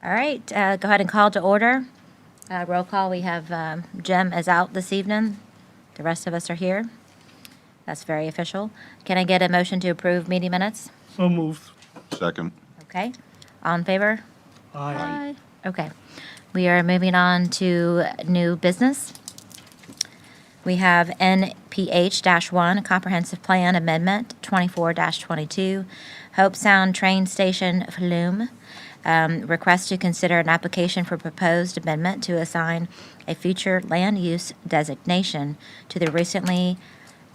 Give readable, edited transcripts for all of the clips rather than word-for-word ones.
All right, go ahead and call to order. Roll call, we have Jim is out this evening. The rest of us are here. That's very official. Can I get a motion to approve meeting minutes? So moved. Second. Okay, all in favor? Aye. Okay, we are moving on to new business. We have NPH-1, Comprehensive Plan Amendment 24-22, Hope Sound Train Station, Flume. Request to consider an application for proposed amendment to assign a future land use designation to the recently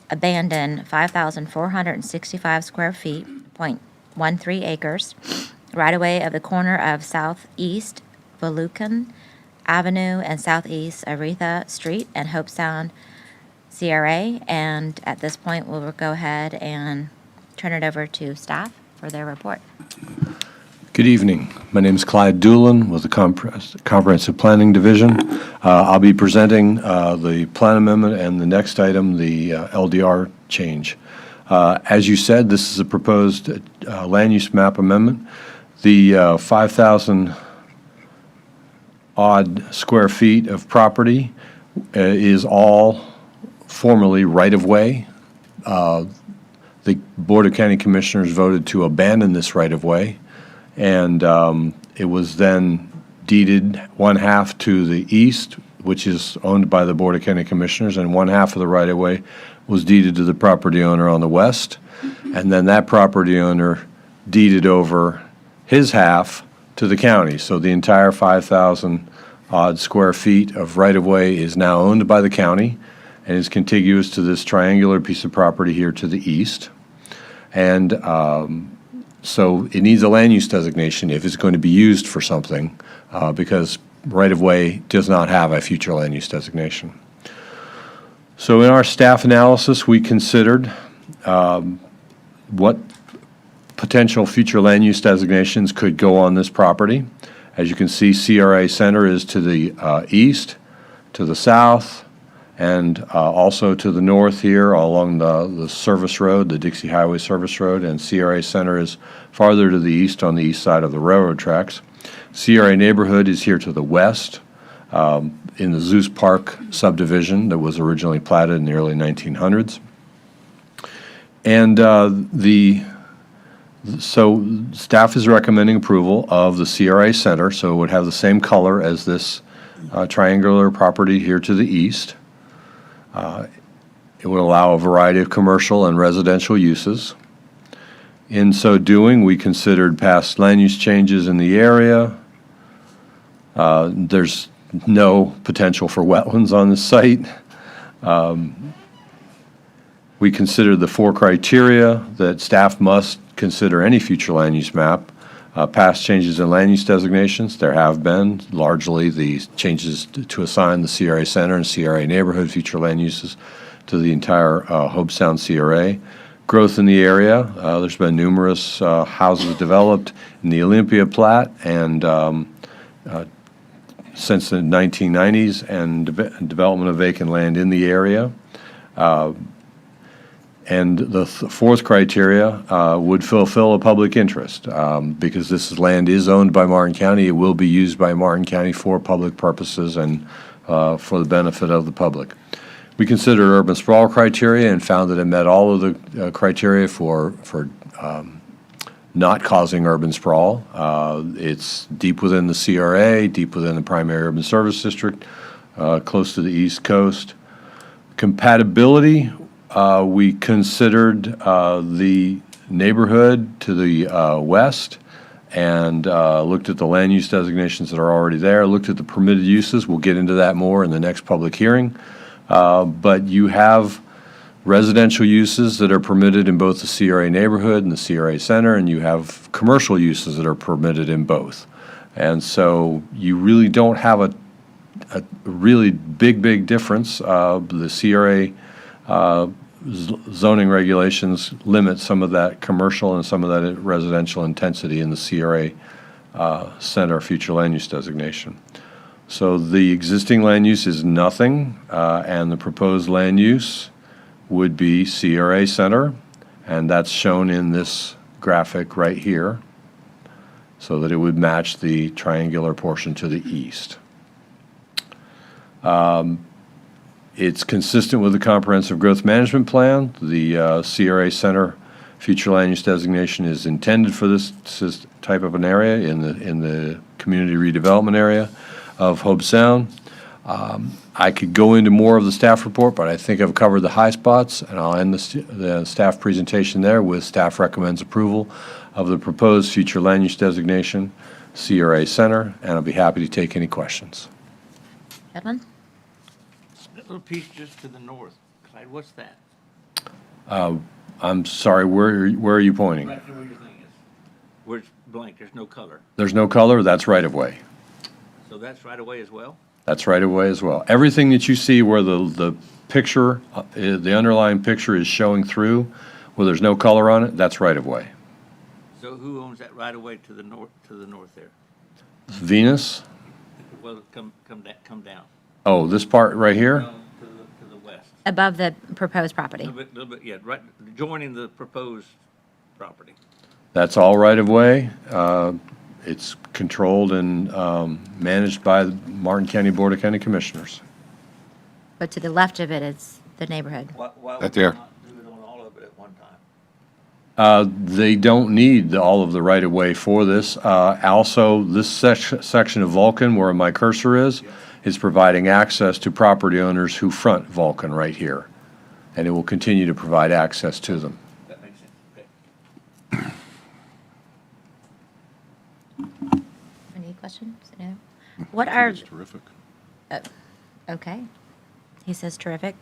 abandoned 5,465 square feet, 0.13 acres, right-of-way of the corner of Southeast Volucan Avenue and Southeast Aretha Street and Hope Sound CRA. And at this point, we'll go ahead and turn it over to staff for their report. Good evening. My name is Clyde Doolin with the Comprehensive Planning Division. I'll be presenting the plan amendment and the next item, the LDR change. As you said, this is a proposed land use map amendment. The 5,000 odd square feet of property is all formerly right-of-way. The Board of County Commissioners voted to abandon this right-of-way, and it was then deeded one half to the east, which is owned by the Board of County Commissioners, and one half of the right-of-way was deeded to the property owner on the west, and then that property owner deeded over his half to the county. So the entire 5,000 odd square feet of right-of-way is now owned by the county and is contiguous to this triangular piece of property here to the east. And so it needs a land use designation if it's going to be used for something, because right-of-way does not have a future land use designation. So in our staff analysis, we considered what potential future land use designations could go on this property. As you can see, CRA Center is to the east, to the south, and also to the north here along the service road, the Dixie Highway Service Road, and CRA Center is farther to the east on the east side of the railroad tracks. CRA Neighborhood is here to the west in the Zeus Park subdivision that was originally platted in the early 1900s. And so staff is recommending approval of the CRA Center, so it would have the same color as this triangular property here to the east. It would allow a variety of commercial and residential uses. In so doing, we considered past land use changes in the area. There's no potential for wetlands on the site. We considered the 4 criteria that staff must consider any future land use map. Past changes in land use designations, there have been largely the changes to assign the CRA Center and CRA Neighborhood future land uses to the entire Hope Sound CRA. Growth in the area, there's been numerous houses developed in the Olympia Plat and since the 1990s, and development of vacant land in the area. And the 4th criteria would fulfill a public interest because this land is owned by Martin County. It will be used by Martin County for public purposes and for the benefit of the public. We considered urban sprawl criteria and found that it met all of the criteria for not causing urban sprawl. It's deep within the CRA, deep within the primary urban service district, close to the East Coast. Compatibility, we considered the neighborhood to the west and looked at the land use designations that are already there, looked at the permitted uses. We'll get into that more in the next public hearing. But you have residential uses that are permitted in both the CRA Neighborhood and the CRA Center, and you have commercial uses that are permitted in both. And so you really don't have a really big difference. The CRA zoning regulations limit some of that commercial and some of that residential intensity in the CRA Center future land use designation. So the existing land use is nothing, and the proposed land use would be CRA Center, and that's shown in this graphic right here. so that it would match the triangular portion to the east. It's consistent with the Comprehensive Growth Management Plan. The CRA Center future land use designation is intended for this type of an area in the community redevelopment area of Hobe Sound. I could go into more of the staff report, but I think I've covered the high spots, and I'll end the staff presentation there with staff recommends approval of the proposed future land use designation, CRA Center, and I'll be happy to take any questions. Edwin? That little piece just to the north, Clyde, what's that? I'm sorry, where are you pointing? Right there where your thing is. Where it's blank, there's no color. There's no color, that's right of way. So that's right away as well? That's right of way as well. Everything that you see where the picture, the underlying picture is showing through, where there's no color on it, that's right of way. So who owns that right away to the north there? Venus, Well, come down. oh, this part right here? No, to the west. Above the proposed A property. little bit, yeah, right, joining the proposed property. That's all right of way. It's controlled and managed by the Martin County Board of County Commissioners. But to the left of it is the neighborhood. Why Right would there. we not do it on all of it at one time? They don't need all of the right of way for this. Also, this section of Vulcan, where my cursor is providing access to property owners who front Vulcan right here. And it will continue to provide access to them. That makes sense, okay. Any questions? No? What are, It's terrific. okay. He says terrific.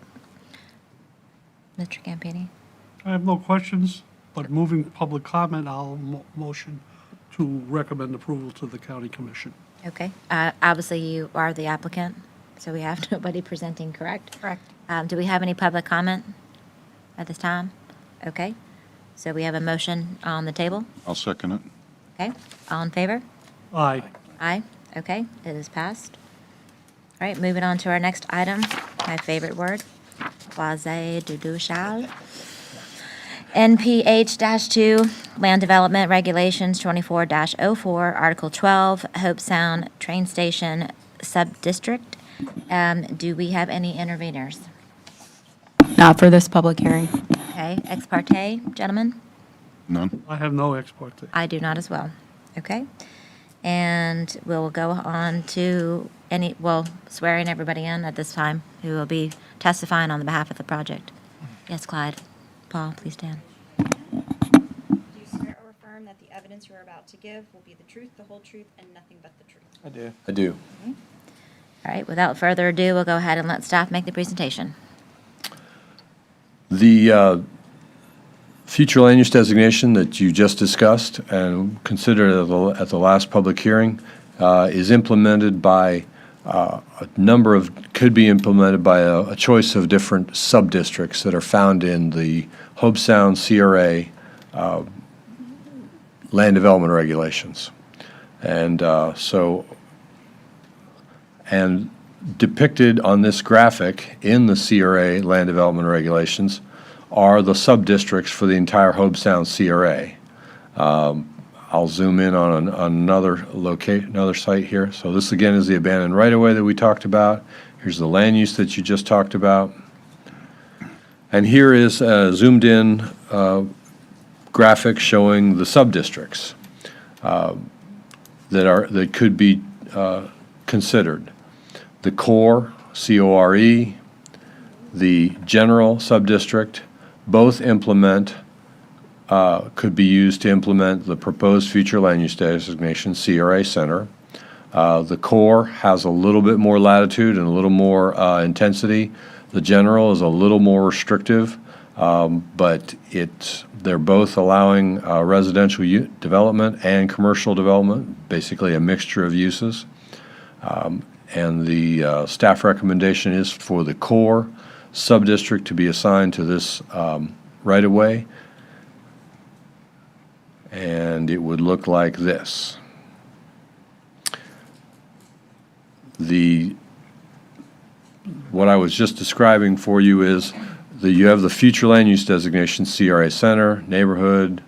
Mr. Campini? I have no questions, but moving public comment, I'll motion to recommend approval to the county commission. Okay. Obviously, you are the applicant, so we have nobody presenting, correct? Correct. Do we have any public comment at this time? Okay. So we have a motion on the table. I'll second it. Okay. All in favor? Aye. Aye. Okay, it is passed. All right, moving on to our next item, my favorite word, quasi-judicial. NPH-2, Land Development Regulations 24-04, Article 12, Hope Sound Train Station Sub-District. Do we have any interveners? Not for this public hearing. Okay, ex parte, gentlemen? None? I have no ex parte. I do not as well. Okay. And we'll go on to swearing everybody in at this time who will be testifying on the behalf of the project. Yes, Clyde. Paul, please stand. Do you swear or affirm that the evidence you are about to give will be the truth, the whole truth, and nothing but the truth? I do. All right, without further ado, we'll go ahead and let staff make the presentation. The future land use designation that you just discussed and considered at the last public hearing is implemented by could be implemented by a choice of different sub-districts that are found in the Hobe Sound CRA land development regulations. And and depicted on this graphic in the CRA land development regulations are the sub-districts for the entire Hobe Sound CRA. I'll zoom in on another site here. So this again is the abandoned right-of-way that we talked about. Here's the land use that you just talked about. And here is a zoomed-in graphic showing the sub-districts that could be considered. The core, CORE, the general sub-district, both could be used to implement the proposed future land use designation, CRA Center. The core has a little bit more latitude and a little more intensity. The general is a little more restrictive, but they're both allowing residential development and commercial development, basically a mixture of uses. And the staff recommendation is for the core sub-district to be assigned to this right-of-way. And it would look like this. What I was just describing for you is you have the future land use designation, CRA Center, neighborhood,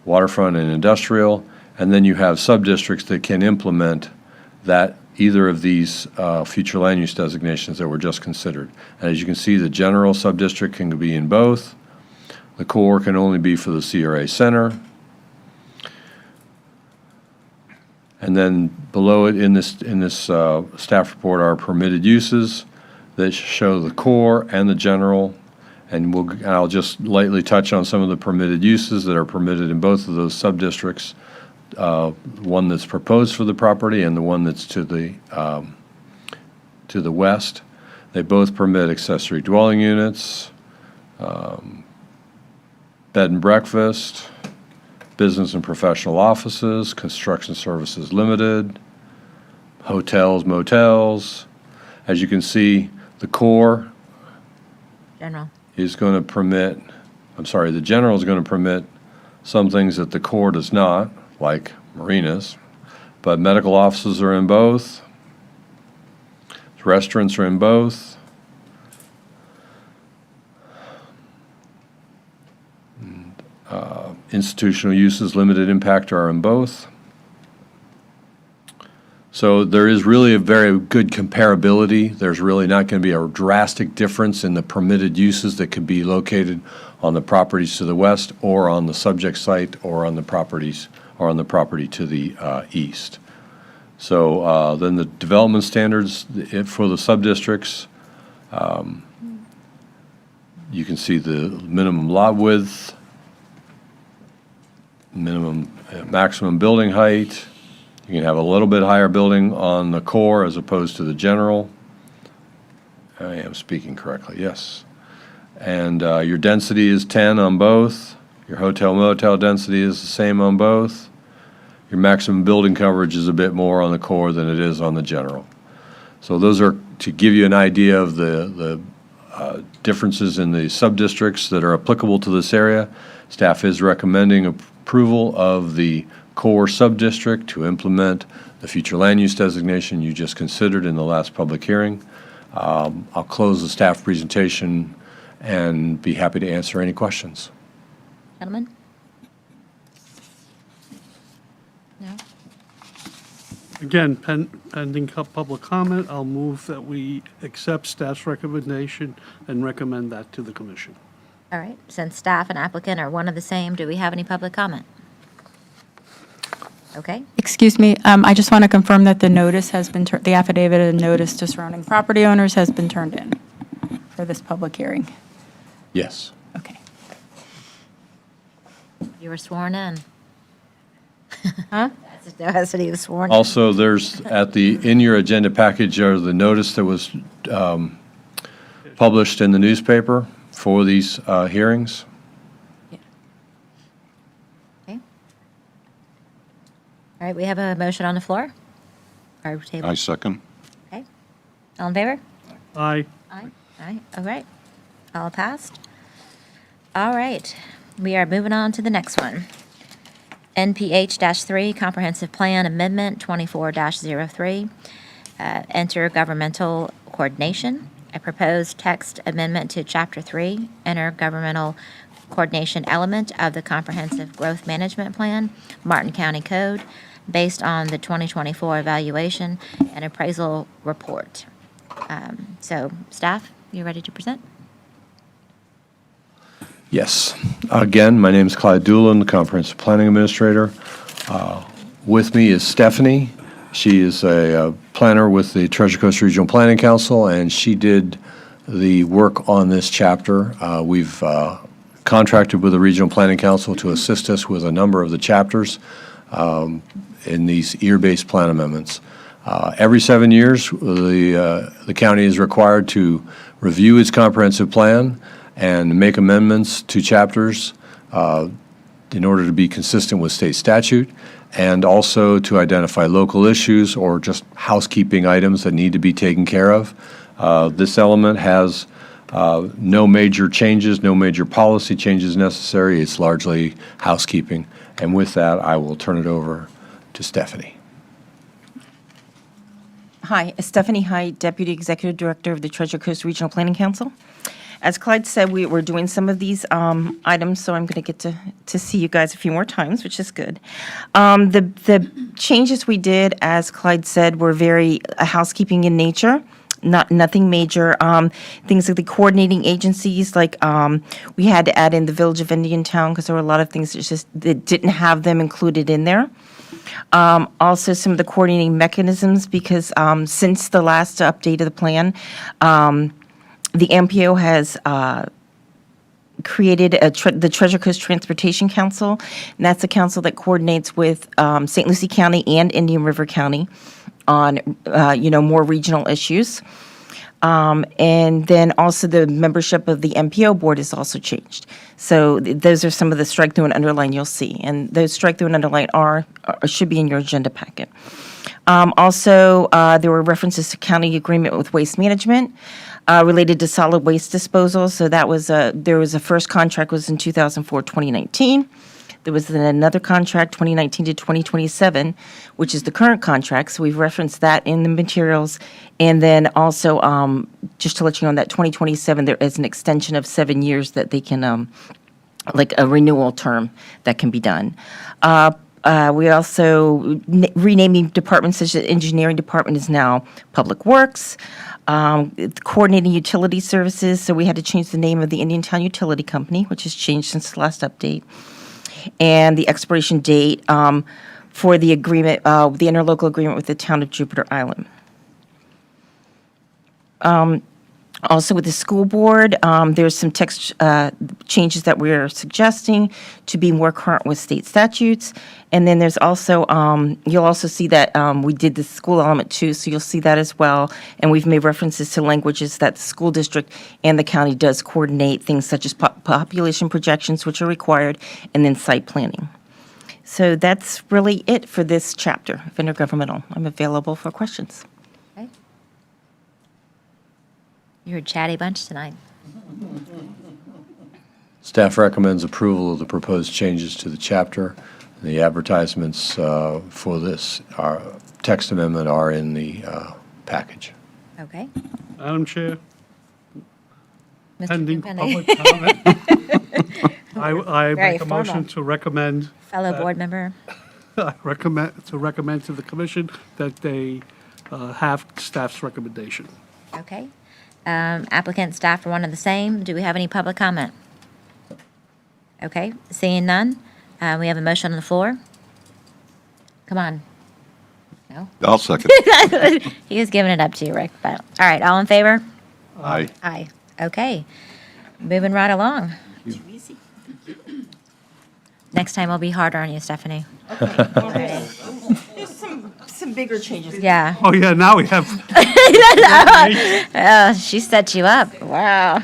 waterfront, and industrial, And then you have sub-districts that can implement that, either of these future land use designations that were just considered. And as you can see, the general sub-district can be in both. The core can only be for the CRA Center. And then below it in this staff report are permitted uses that show the core and the general. And I'll just lightly touch on some of the permitted uses that are permitted in both of those sub-districts. One that's proposed for the property and the one that's to the west. They both permit accessory dwelling units, bed and breakfast, business and professional offices, construction services limited, hotels, motels. As you can see, the core General. is going to permit, the general is going to permit some things that the core does not, like marinas, but medical offices are in both, restaurants are in both, institutional uses, limited impact are in both. So there is really a very good comparability. There's really not going to be a drastic difference in the permitted uses that could be located on the properties to the west or on the subject site or on the properties or on the property to the east. So then the development standards for the sub-districts, you can see the minimum lot width, maximum building height. You can have a little bit higher building on the core as opposed to the general. I am speaking correctly, yes. And your density is 10 on both. Your hotel motel density is the same on both. Your maximum building coverage is a bit more on the core than it is on the general. So those are to give you an idea of the differences in the sub-districts that are applicable to this area. Staff is recommending approval of the core sub-district to implement the future land use designation you just considered in the last public hearing. I'll close the staff presentation and be happy to answer any questions. Gentlemen? No? Again, pending public comment, I'll move that we accept staff's recommendation and recommend that to the commission. All right, since staff and applicant are one of the same, do we have any public comment? Okay, Excuse me, I just want to confirm that the notice has been, the affidavit and notice to surrounding property owners has been turned in for this public hearing. Yes. Okay. you were sworn in. Huh? I said he was sworn in. Also, there's in your agenda package are the notice that was published in the newspaper for these hearings. Okay. All right, we have a motion on the floor. Our table. I second. Okay. All in favor? Aye. Aye. Aye, all right. All passed. All right, we are moving on to the next one. NPH-3 Comprehensive Plan Amendment 24-03, Intergovernmental Coordination. A proposed text amendment to Chapter 3, Intergovernmental Coordination element of the Comprehensive Growth Management Plan, Martin County Code, based on the 2024 evaluation and appraisal report. So, staff, you ready to present? Yes. Again, my name is Clyde Doolin, the Comprehensive Planning Administrator. With me is Stephanie. She is a planner with the Treasure Coast Regional Planning Council, and she did the work on this chapter. We've contracted with the Regional Planning Council to assist us with a number of the chapters in these ear-based plan amendments. Every 7 years, the county is required to review its comprehensive plan and make amendments to chapters in order to be consistent with state statute, and also to identify local issues or just housekeeping items that need to be taken care of. This element has no major changes, no major policy changes necessary. It's largely housekeeping. And with that, I will turn it over to Stephanie. Hi, Stephanie Hyde, Deputy Executive Director of the Treasure Coast Regional Planning Council. As Clyde said, we're doing some of these items, so I'm going to get to see you guys a few more times, which is good. The changes we did, as Clyde said, were very housekeeping in nature. Nothing major. Things like the coordinating agencies, like we had to add in the Village of Indiantown because there were a lot of things that didn't have them included in there. Also, some of the coordinating mechanisms, because since the last update of the plan, the MPO has created the Treasure Coast Transportation Council, and that's a council that coordinates with St. Lucie County and Indian River County on, more regional issues. And then also the membership of the MPO board has also changed. So those are some of the strike through and underline you'll see. And those strike through and underline should be in your agenda packet. Also, there were references to county agreement with waste management related to solid waste disposal. So that was there was a first contract was in 2004, 2019. There was then another contract, 2019 to 2027, which is the current contract. So we've referenced that in the materials. And then also, just to let you know, that 2027, there is an extension of 7 years that they can, like a renewal term that can be done. We also renaming departments, such as the engineering department is now Public Works. Coordinating utility services, so we had to change the name of the Indiantown Utility Company, which has changed since the last update. And the expiration date for the agreement, the interlocal agreement with the town of Jupiter Island. Also with the school board, there's some text changes that we're suggesting to be more current with state statutes. And then there's also, you'll also see that we did the school element too, so you'll see that as well. And we've made references to languages that the school district and the county does coordinate, things such as population projections, which are required, and then site planning. So that's really it for this chapter of intergovernmental. I'm available for questions. Okay. You're a chatty bunch tonight. Staff recommends approval of the proposed changes to the chapter. The advertisements for this text amendment are in the package. Okay. Madam Chair, Mr. pending Tenpenny, public comment, I Very make a motion formal. to recommend, fellow board member. recommend to the commission that they have staff's recommendation. Okay. Applicant, staff are one and the same. Do we have any public comment? Okay, seeing none, we have a motion on the floor. Come on. No? I'll second. He was giving it up to you, Rick, but, all right, all in favor? Aye. Aye. Okay, moving right along. Next time I'll be harder on you, Stephanie. There's some bigger changes. Yeah. Oh, yeah, now we have, She set you up. Wow. All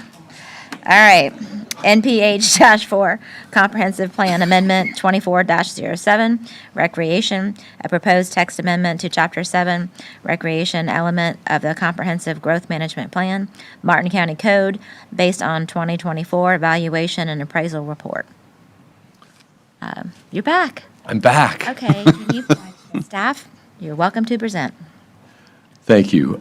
right. NPH-4, Comprehensive Plan Amendment 24-07, Recreation, a proposed text amendment to Chapter 7, Recreation element of the Comprehensive Growth Management Plan, Martin County Code, based on 2024 Evaluation and Appraisal Report. You're back. I'm back. Okay. Staff, you're welcome to present. Thank you.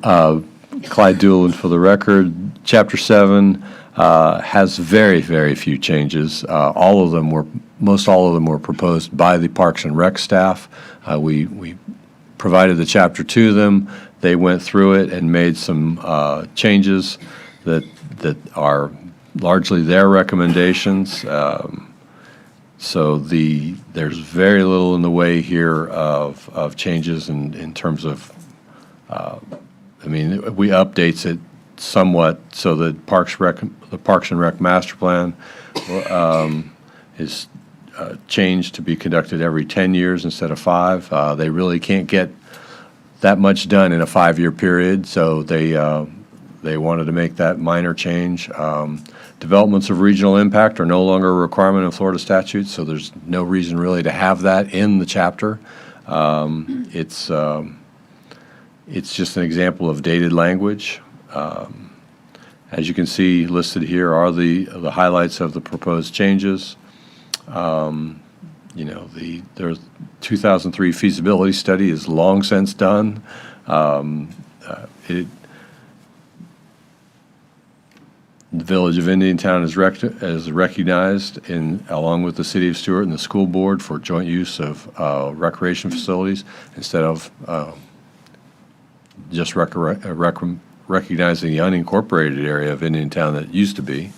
Clyde Doolan for the record. Chapter 7 has very, very few changes. Most all of them were proposed by the Parks and Rec staff. We provided the chapter to them. They went through it and made some changes that are largely their recommendations. So there's very little in the way here of changes in terms of, we updates it somewhat so that the Parks and Rec master plan is changed to be conducted every 10 years instead of 5. They really can't get that much done in a 5-year period, so they wanted to make that minor change. Developments of regional impact are no longer a requirement in Florida statutes, so there's no reason really to have that in the chapter. It's just an example of dated language. As you can see, listed here are the highlights of the proposed changes. The 2003 feasibility study is long since done. The Village of Indiantown is recognized along with the City of Stewart and the school board for joint use of recreation facilities instead of just recognizing the unincorporated area of Indiantown that used to be.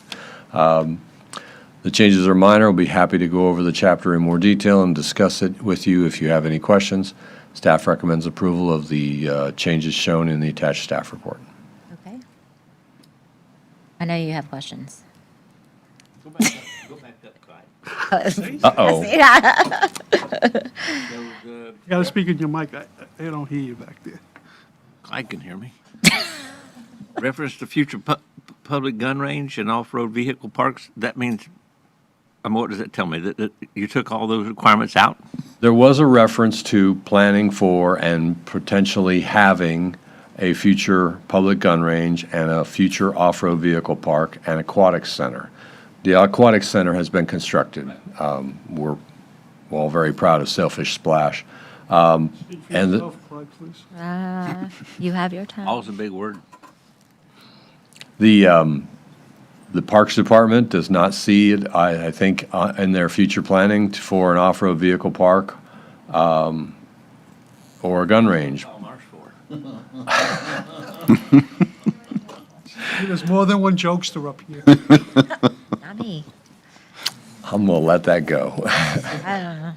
The changes are minor. We'll be happy to go over the chapter in more detail and discuss it with you if you have any questions. Staff recommends approval of the changes shown in the attached staff report. Okay. I know you have questions. Go back up, Clyde. Uh-oh. You got to speak in your mic. I don't hear you back there. Clyde can hear me. Reference to future public gun range and off-road vehicle parks, that means, what does it tell me? That you took all those requirements out? There was a reference to planning for and potentially having a future public gun range and a future off-road vehicle park and aquatics center. The aquatics center has been constructed. We're all very proud of Sailfish Splash. Speak for And the- yourself, Clyde, please. You have your time. All's a big word. The Parks Department does not see it, I think, in their future planning for an off-road vehicle park or a gun range. All Marsh for. There's more than one jokester up here. Not me. I'm going to let that go. I don't know.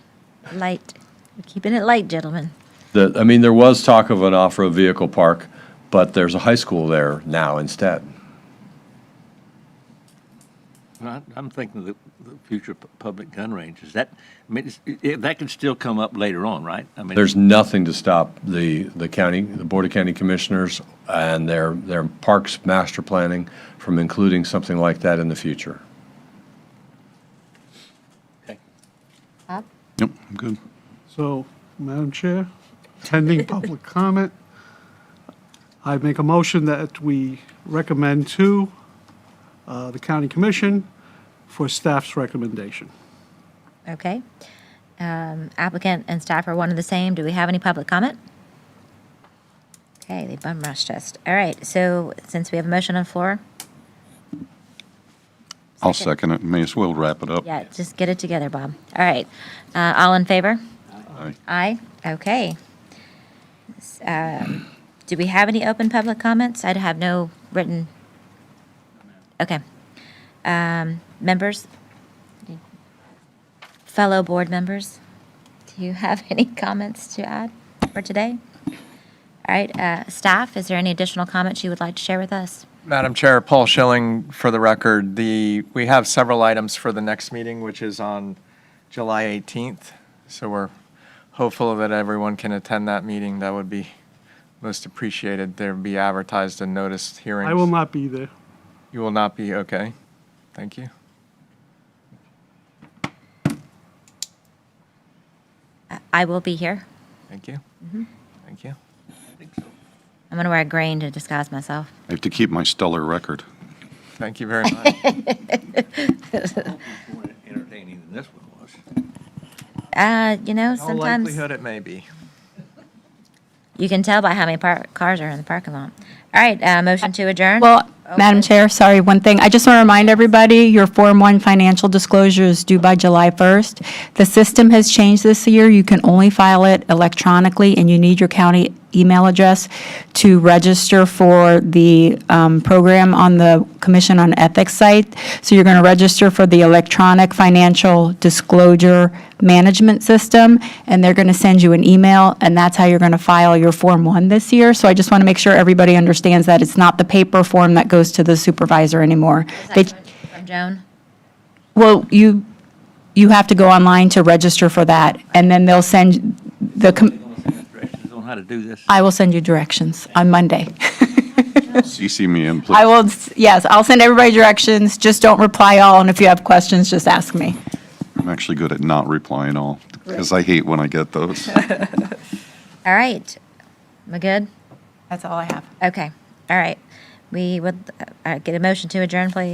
Light. We're keeping it light, gentlemen. There was talk of an off-road vehicle park, but there's a high school there now instead. I'm thinking of the future public gun ranges. That can still come up later on, right? There's nothing to stop the Board of County Commissioners and their parks master planning from including something like that in the future. Okay. Bob? Yep, I'm good. So, Madam Chair, pending public comment, I make a motion that we recommend to the county commission for staff's recommendation. Okay. Applicant and staff are one and the same. Do we have any public comment? Okay, they bum rushed us. All right, so since we have a motion on the floor, I'll second it. May as well wrap it up. yeah, just get it together, Bob. All right. All in favor? Aye. Aye, okay. Do we have any open public comments? I have no written. Okay. Members? Fellow board members? Do you have any comments to add for today? All right, staff, is there any additional comments you would like to share with us? Madam Chair, Paul Schilling, for the record, we have several items for the next meeting, which is on July 18th. So we're hopeful that everyone can attend that meeting. That would be most appreciated. There will be advertised and noticed hearings. I will not be there. You will not be, okay. Thank you. I will be here. Thank you. Thank you. I think so. I'm going to wear green to disguise myself. I have to keep my stellar record. Thank you very much. More entertaining than this one was. No Sometimes likelihood it may be. you can tell by how many cars are in the parking lot. All right, motion to adjourn? Well, Madam Chair, sorry, one thing. I just want to remind everybody, your Form 1 financial disclosure is due by July 1st. The system has changed this year. You can only file it electronically, and you need your county email address to register for the program on the Commission on Ethics site. So you're going to register for the electronic financial disclosure management system, and they're going to send you an email, and that's how you're going to file your Form 1 this year. So I just want to make sure everybody understands that it's not the paper form that goes to the supervisor anymore. They- From Joan? Well, you have to go online to register for that, and then they'll send the, Directions on how to do this. I will send you directions on Monday. CC me in, please. I will, yes, I'll send everybody directions, just don't reply all, and if you have questions, just ask me. I'm actually good at not replying all, because I hate when I get those. All right. Am I good? That's all I have. Okay, all right. We would get a motion to adjourn, please.